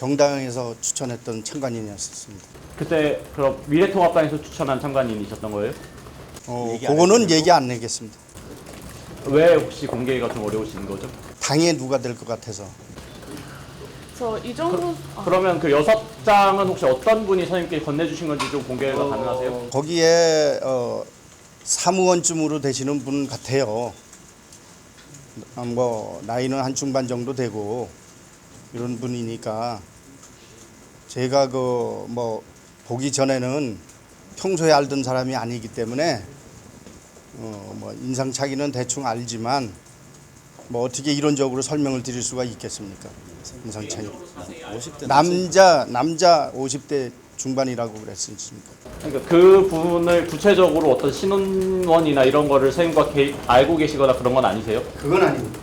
정당에서 추천했던 참관인이었습니다. 그때 그럼 미래통합당에서 추천한 참관인이셨던 거예요? 그거는 얘기 안 내겠습니다. 왜 혹시 공개가 좀 어려우신 거죠? 당에 누가 될 것 같아서. 저 이정후 그러면 그 6장은 혹시 어떤 분이 선생님께 건네주신 건지 좀 공개가 가능하세요? 거기에 사무원쯤으로 되시는 분 같아요. 뭐 나이는 한 중반 정도 되고 이런 분이니까 제가 그 뭐 보기 전에는 평소에 알던 사람이 아니기 때문에 뭐 인상착의는 대충 알지만 뭐 어떻게 이론적으로 설명을 드릴 수가 있겠습니까? 인상착의. 50대 남자 50대 중반이라고 그랬으니까. 그러니까 그 분을 구체적으로 어떤 신원이나 이런 거를 선생님과 알고 계시거나 그런 건 아니세요? 그건 아닙니다.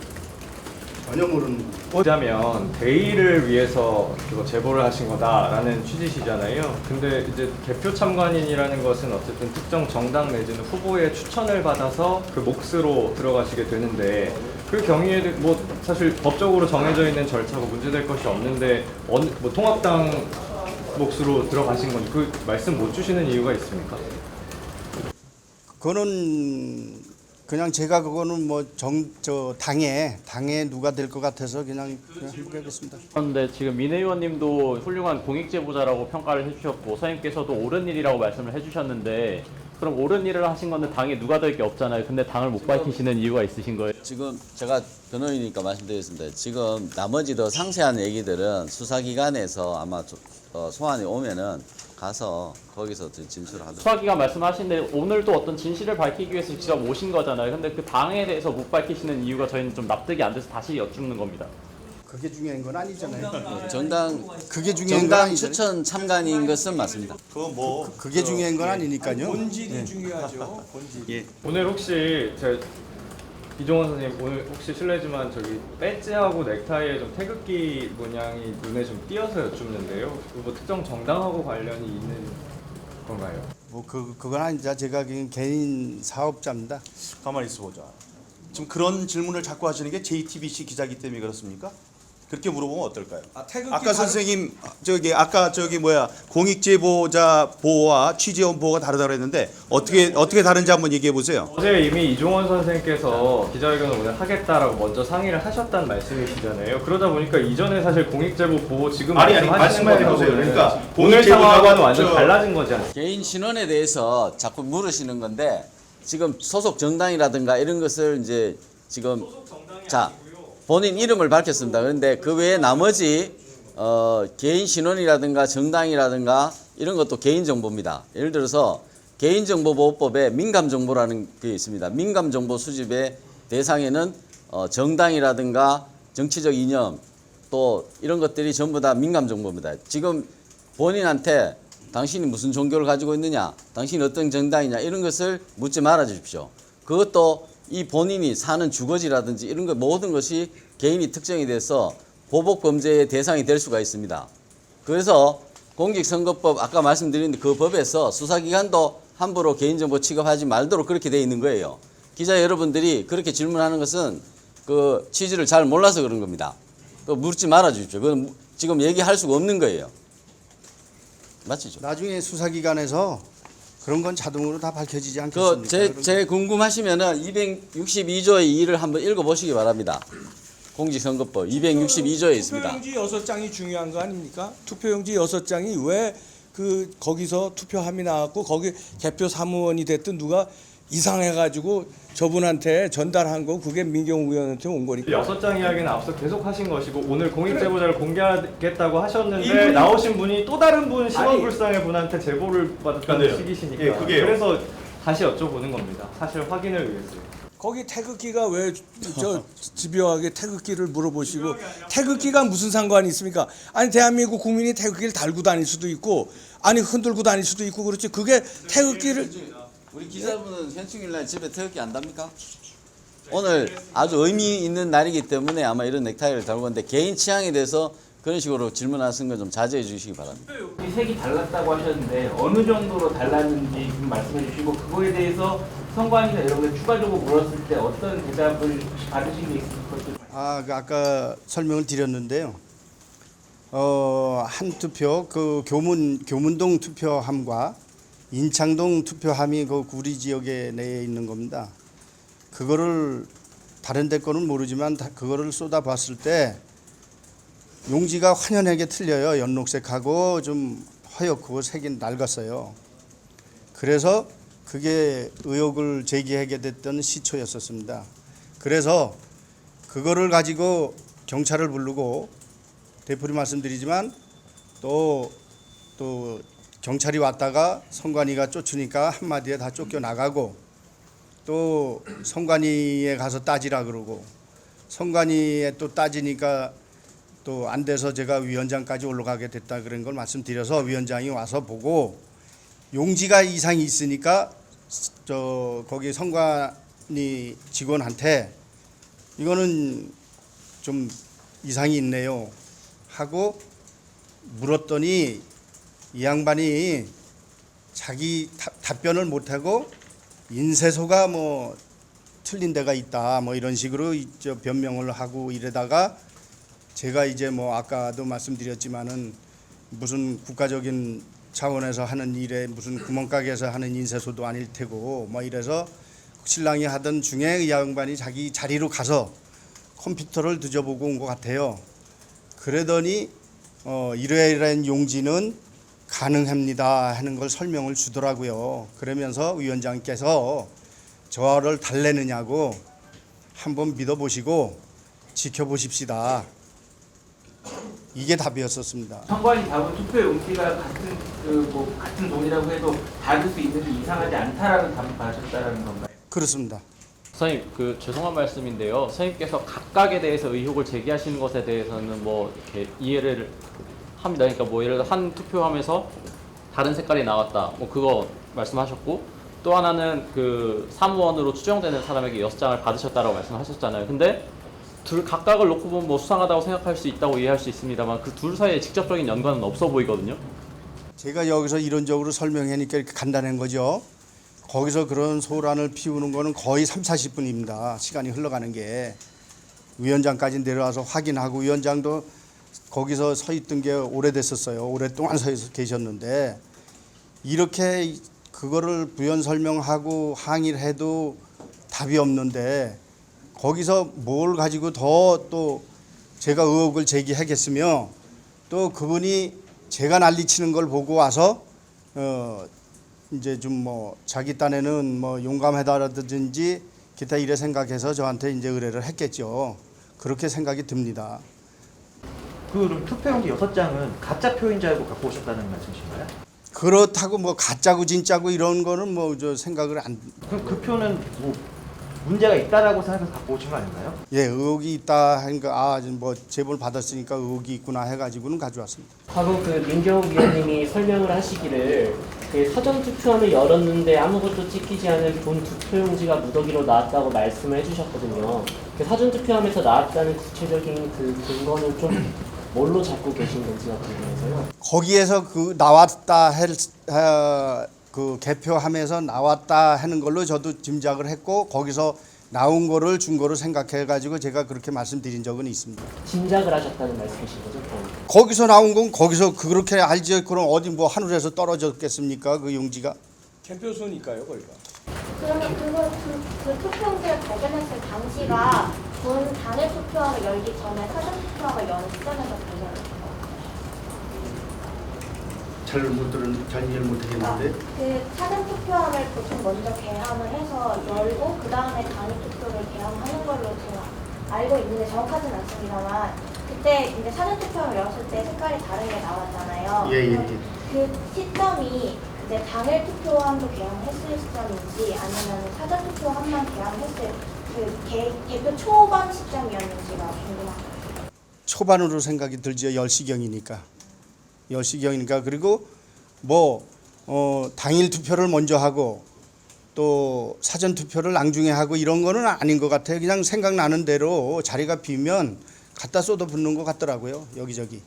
전혀 모르는 분. 보자면 대의를 위해서 그거 제보를 하신 거다라는 취지시잖아요. 근데 이제 개표 참관인이라는 것은 어쨌든 특정 정당 내지는 후보의 추천을 받아서 그 몫으로 들어가시게 되는데 그 경위에 뭐 사실 법적으로 정해져 있는 절차고 문제될 것이 없는데 뭐 통합당 몫으로 들어가신 건 그 말씀 못 주시는 이유가 있습니까? 그거는 그냥 제가 그거는 뭐 당에 누가 될 것 같아서 그냥 해보겠습니다. 그런데 지금 민 의원님도 훌륭한 공익제보자라고 평가를 해주셨고 선생님께서도 옳은 일이라고 말씀을 해주셨는데 그럼 옳은 일을 하신 건데 당에 누가 될 게 없잖아요. 근데 당을 못 밝히시는 이유가 있으신 거예요? 지금 제가 변호인이니까 말씀드리겠습니다. 지금 나머지 더 상세한 얘기들은 수사기관에서 아마 소환이 오면은 가서 거기서 진술하도록. 수사기관 말씀하시는데 오늘도 어떤 진실을 밝히기 위해서 직접 오신 거잖아요. 근데 그 당에 대해서 못 밝히시는 이유가 저희는 좀 납득이 안 돼서 다시 여쭙는 겁니다. 그게 중요한 건 아니잖아요. 정당 중요한 건 정당 아니잖아요. 추천 참관인 것은 맞습니다. 그게 중요한 건 아니니까요. 본질이 중요하죠. 본질. 오늘 혹시 이종원 선생님 오늘 혹시 실례지만 저기 배지하고 넥타이에 좀 태극기 문양이 눈에 좀 띄어서 여쭙는데요. 뭐 특정 정당하고 관련이 있는 건가요? 뭐 그건 아니자. 제가 그냥 개인 사업자입니다. 가만히 있어 보자. 지금 그런 질문을 자꾸 하시는 게 JTBC 기자기 때문에 그렇습니까? 그렇게 물어보면 어떨까요? 아까 선생님 아까 공익제보자 보호와 취재원 보호가 다르다고 했는데 어떻게 다른지 한번 얘기해 보세요. 어제 이미 이종원 선생님께서 기자회견을 오늘 하겠다라고 먼저 상의를 하셨다는 말씀이시잖아요. 그러다 보니까 이전에 사실 공익제보 보호 지금 말씀하시는 거하고는 그러니까 오늘 상황과는 완전 달라진 거지 않습니까? 개인 신원에 대해서 자꾸 물으시는 건데 지금 소속 정당이라든가 이런 것을 이제 지금 본인 이름을 밝혔습니다. 그런데 그 외에 나머지 개인 신원이라든가 정당이라든가 이런 것도 개인정보입니다. 예를 들어서 개인정보보호법에 민감정보라는 게 있습니다. 민감정보 수집의 대상에는 정당이라든가 정치적 이념 또 이런 것들이 전부 다 민감정보입니다. 지금 본인한테 당신이 무슨 종교를 가지고 있느냐, 당신이 어떤 정당이냐 이런 것을 묻지 말아 주십시오. 그것도 이 본인이 사는 주거지라든지 이런 것 모든 것이 개인이 특정이 돼서 보복 범죄의 대상이 될 수가 있습니다. 그래서 공직선거법 아까 말씀드린 그 법에서 수사기관도 함부로 개인정보 취급하지 말도록 그렇게 되어 있는 거예요. 기자 여러분들이 그렇게 질문하는 것은 그 취지를 잘 몰라서 그런 겁니다. 그 묻지 말아 주십시오. 그건 지금 얘기할 수가 없는 거예요. 맞죠? 나중에 수사기관에서 그런 건 자동으로 다 밝혀지지 않겠습니까? 제 궁금하시면은 262조의 2를 한번 읽어보시기 바랍니다. 공직선거법 262조에 있습니다. 투표용지 6장이 중요한 거 아닙니까? 투표용지 6장이 왜 거기서 투표함이 나왔고 거기 개표 사무원이 됐든 누가 이상해가지고 저분한테 전달한 거 그게 민경욱 의원한테 온 거니까. 6장 이야기는 앞서 계속 하신 것이고 오늘 공익제보자를 공개하겠다고 하셨는데 나오신 분이 또 다른 분 시원불상의 분한테 제보를 받았다는 식이시니까 그래서 다시 여쭤보는 겁니다. 사실 확인을 위해서요. 거기 태극기가 왜 집요하게 태극기를 물어보시고 태극기가 무슨 상관이 있습니까? 아니 대한민국 국민이 태극기를 달고 다닐 수도 있고 아니 흔들고 다닐 수도 있고 그렇지 그게 태극기를 우리 기자분은 현충일날 집에 태극기 안 답니까? 오늘 아주 의미 있는 날이기 때문에 아마 이런 넥타이를 달고 왔는데 개인 취향에 대해서 그런 식으로 질문하시는 건 좀 자제해 주시기 바랍니다. 이 색이 달랐다고 하셨는데 어느 정도로 달랐는지 좀 말씀해 주시고 그거에 대해서 선관위나 이런 걸 추가적으로 물었을 때 어떤 대답을 받으신 게 있을 것도 아까 설명을 드렸는데요. 한 투표 그 교문동 투표함과 인창동 투표함이 그 구리 지역에 내에 있는 겁니다. 그거를 다른 데 거는 모르지만 그거를 쏟아봤을 때 용지가 환연하게 틀려요. 연록색하고 좀 허옇고 색이 낡았어요. 그래서 그게 의혹을 제기하게 됐던 시초였었습니다. 그래서 그거를 가지고 경찰을 부르고 되풀이 말씀드리지만 또 경찰이 왔다가 선관위가 쫓으니까 한마디에 다 쫓겨나가고 또 선관위에 가서 따지라 그러고 선관위에 또 따지니까 또 안 돼서 제가 위원장까지 올라가게 됐다 그런 걸 말씀드려서 위원장이 와서 보고 용지가 이상이 있으니까 거기 선관위 직원한테 이거는 좀 이상이 있네요 하고 물었더니 이 양반이 자기 답변을 못하고 인쇄소가 뭐 틀린 데가 있다 뭐 이런 식으로 변명을 하고 이러다가 제가 이제 뭐 아까도 말씀드렸지만은 무슨 국가적인 차원에서 하는 일에 무슨 구멍가게에서 하는 인쇄소도 아닐 테고 뭐 이래서 신랑이 하던 중에 이 양반이 자기 자리로 가서 컴퓨터를 뒤져보고 온 것 같아요. 그러더니 이러이러한 용지는 가능합니다 하는 걸 설명을 주더라고요. 그러면서 위원장께서 저를 달래느냐고 한번 믿어보시고 지켜보십시다. 이게 답이었었습니다. 선관위 잡은 투표 용지가 같은 돈이라고 해도 받을 수 있는 게 이상하지 않다라는 답을 받으셨다라는 건가요? 그렇습니다. 선생님, 그 죄송한 말씀인데요. 선생님께서 각각에 대해서 의혹을 제기하시는 것에 대해서는 뭐 이렇게 이해를 합니다. 그러니까 뭐 예를 들어 한 투표함에서 다른 색깔이 나왔다. 뭐 그거 말씀하셨고 또 하나는 그 사무원으로 추정되는 사람에게 6장을 받으셨다라고 말씀하셨잖아요. 근데 둘 각각을 놓고 보면 뭐 수상하다고 생각할 수 있다고 이해할 수 있습니다만 그 둘 사이에 직접적인 연관은 없어 보이거든요. 제가 여기서 이론적으로 설명하니까 이렇게 간단한 거죠. 거기서 그런 소란을 피우는 거는 거의 30-40분입니다. 시간이 흘러가는 게. 위원장까지 내려와서 확인하고 위원장도 거기서 서 있던 게 오래됐었어요. 오랫동안 서 계셨는데 이렇게 그거를 부연 설명하고 항의를 해도 답이 없는데 거기서 뭘 가지고 더 또 제가 의혹을 제기하겠으며 또 그분이 제가 난리치는 걸 보고 와서 이제 좀 뭐 자기 딴에는 뭐 용감하다라든지 기타 이래 생각해서 저한테 이제 의뢰를 했겠죠. 그렇게 생각이 듭니다. 그럼 투표용지 6장은 가짜 표인 줄 알고 갖고 오셨다는 말씀이신가요? 그렇다고 뭐 가짜고 진짜고 이런 거는 뭐 저 생각을 안. 그럼 그 표는 뭐 문제가 있다라고 생각해서 갖고 오신 거 아닌가요? 예, 의혹이 있다 하니까 뭐 제보를 받았으니까 의혹이 있구나 해가지고는 가져왔습니다. 과거 그 민경욱 위원님이 설명을 하시기를 그 사전 투표함을 열었는데 아무것도 찍히지 않은 본 투표용지가 무더기로 나왔다고 말씀을 해주셨거든요. 그 사전 투표함에서 나왔다는 구체적인 그 근거는 좀 뭘로 잡고 계신 건지가 궁금해서요. 거기에서 그 나왔다 그 개표함에서 나왔다 하는 걸로 저도 짐작을 했고 거기서 나온 거를 준 거로 생각해 가지고 제가 그렇게 말씀드린 적은 있습니다. 짐작을 하셨다는 말씀이신 거죠? 거기서 나온 건 거기서 그렇게 알지 그럼 어디 뭐 하늘에서 떨어졌겠습니까 그 용지가? 캠표소니까요, 거기가. 그러면 그 투표용지를 발견했을 당시가 본 당일 투표함을 열기 전에 사전 투표함을 여는 시점에서 발견했어요. 잘 이해를 못하겠는데. 그 사전 투표함을 보통 먼저 개함을 해서 열고 그 다음에 당일 투표를 개함하는 걸로 제가 알고 있는데 정확하진 않습니다만 그때 이제 사전 투표함을 열었을 때 색깔이 다른 게 나왔잖아요. 예. 그 시점이 이제 당일 투표함도 개함했을 시점인지 아니면 사전 투표함만 개함했을 그 개표 초반 시점이었는지가 궁금합니다. 초반으로 생각이 들죠. 10시경이니까. 10시경이니까 그리고 뭐 당일 투표를 먼저 하고 또 사전 투표를 나중에 하고 이런 거는 아닌 것 같아요. 그냥 생각나는 대로 자리가 비면 갖다 쏟아 붓는 것 같더라고요. 여기저기.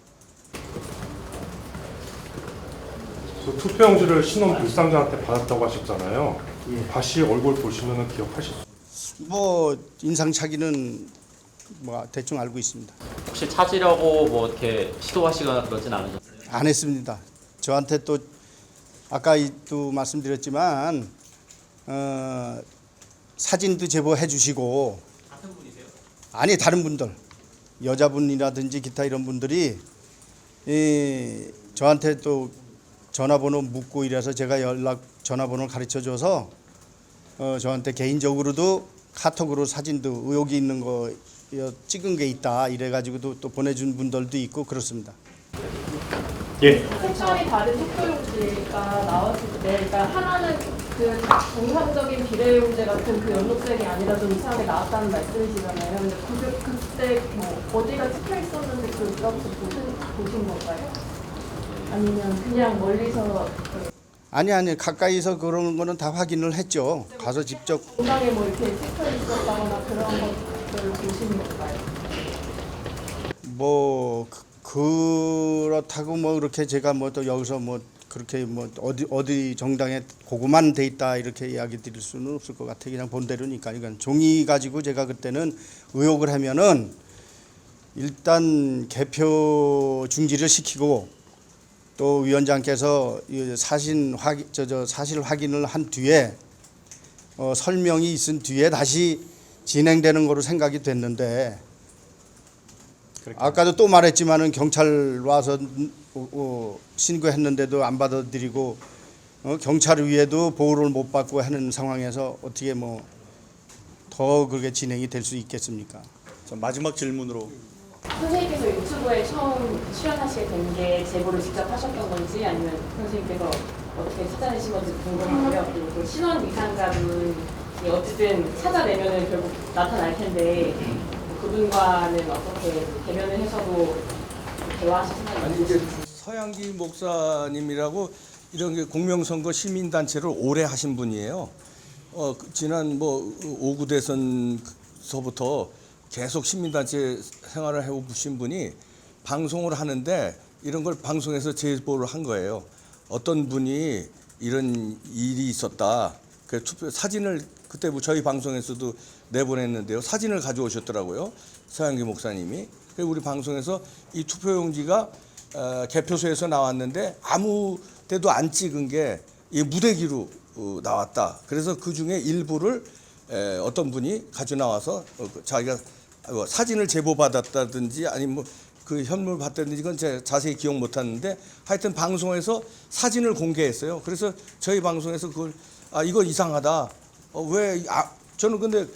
그 투표용지를 신혼 불상자한테 받았다고 하셨잖아요. 예. 다시 얼굴 보시면 기억하실 수 있어요? 뭐 인상착의는 뭐 대충 알고 있습니다. 혹시 찾으려고 뭐 이렇게 시도하시거나 그러진 않으셨어요? 안 했습니다. 저한테 또 아까 또 말씀드렸지만 사진도 제보해 주시고. 같은 분이세요? 아니, 다른 분들, 여자분이라든지 기타 이런 분들이 저한테 또 전화번호 묻고 이래서 제가 전화번호를 가르쳐줘서 저한테 개인적으로도 카톡으로 사진도 의혹이 있는 거 찍은 게 있다 이래가지고도 또 보내준 분들도 있고 그렇습니다. 예. 색깔이 다른 투표용지가 나왔을 때, 그러니까 하나는 그 정상적인 비례용지 같은 그 연록색이 아니라 좀 이상하게 나왔다는 말씀이시잖아요. 근데 그때 뭐 어디가 찍혀 있었는데 그렇게 보신 건가요? 아니면 그냥 멀리서? 아니 가까이서 그런 거는 다 확인을 했죠. 가서 직접. 공장에 뭐 이렇게 찍혀 있었다거나 그런 것들을 보신 건가요? 뭐 그렇다고 뭐 그렇게 제가 뭐 또 여기서 뭐 그렇게 뭐 어디 정당에 그거만 돼 있다 이렇게 이야기 드릴 수는 없을 것 같아요. 그냥 본대로니까. 그러니까 종이 가지고 제가 그때는 의혹을 하면은 일단 개표 중지를 시키고 또 위원장께서 사실 확인을 한 뒤에 설명이 있은 뒤에 다시 진행되는 거로 생각이 됐는데 아까도 또 말했지만은 경찰 와서 신고했는데도 안 받아들이고 경찰 위에도 보호를 못 받고 하는 상황에서 어떻게 뭐 더 그게 진행이 될 수 있겠습니까? 자, 마지막 질문으로. 선생님께서 유튜브에 처음 출연하시게 된 게 제보를 직접 하셨던 건지 아니면 선생님께서 어떻게 찾아내신 건지 궁금하고요. 그리고 그 신원 위상자분이 어쨌든 찾아내면은 결국 나타날 텐데 그분과는 어떻게 대면을 해서도 대화하실 생각이 아니 이제 서양기 목사님이라고 이런 게 공명선거 시민단체를 오래 하신 분이에요. 지난 뭐 5구 대선서부터 계속 시민단체 생활을 해오신 분이 방송을 하는데 이런 걸 방송에서 제보를 한 거예요. 어떤 분이 이런 일이 있었다. 그 투표 사진을 그때 뭐 저희 방송에서도 내보냈는데요. 사진을 가져오셨더라고요. 서양기 목사님이. 그래서 우리 방송에서 이 투표용지가 개표소에서 나왔는데 아무 데도 안 찍은 게 이 무대기로 나왔다. 그래서 그 중에 일부를 어떤 분이 가져 나와서 자기가 사진을 제보받았다든지 아니면 뭐 그 현물 봤다든지 이건 제가 자세히 기억 못하는데 하여튼 방송에서 사진을 공개했어요. 그래서 저희 방송에서 그걸 이거 이상하다. 저는 근데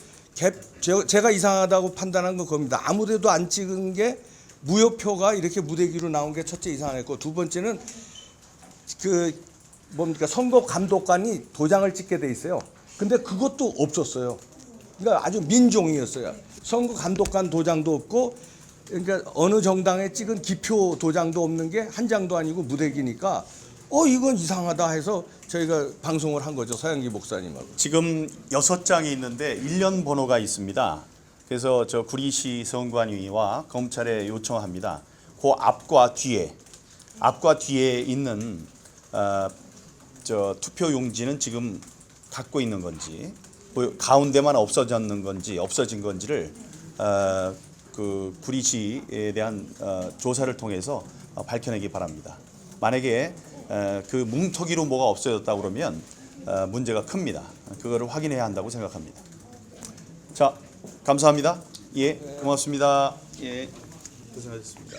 제가 이상하다고 판단한 건 겁니다. 아무데도 안 찍은 게 무효표가 이렇게 무대기로 나온 게 첫째 이상했고 두 번째는 그 뭡니까 선거 감독관이 도장을 찍게 돼 있어요. 근데 그것도 없었어요. 그러니까 아주 민종이었어요. 선거 감독관 도장도 없고 그러니까 어느 정당에 찍은 기표 도장도 없는 게 한 장도 아니고 무대기니까 이건 이상하다 해서 저희가 방송을 한 거죠. 서양기 목사님하고. 지금 6장이 있는데 1년 번호가 있습니다. 그래서 저 구리시 선관위와 검찰에 요청합니다. 그 앞과 뒤에 있는 저 투표용지는 지금 갖고 있는 건지 가운데만 없어진 건지를 그 구리시에 대한 조사를 통해서 밝혀내기 바랍니다. 만약에 그 뭉터기로 뭐가 없어졌다 그러면 문제가 큽니다. 그거를 확인해야 한다고 생각합니다. 자, 감사합니다. 예, 고맙습니다. 예, 고생하셨습니다.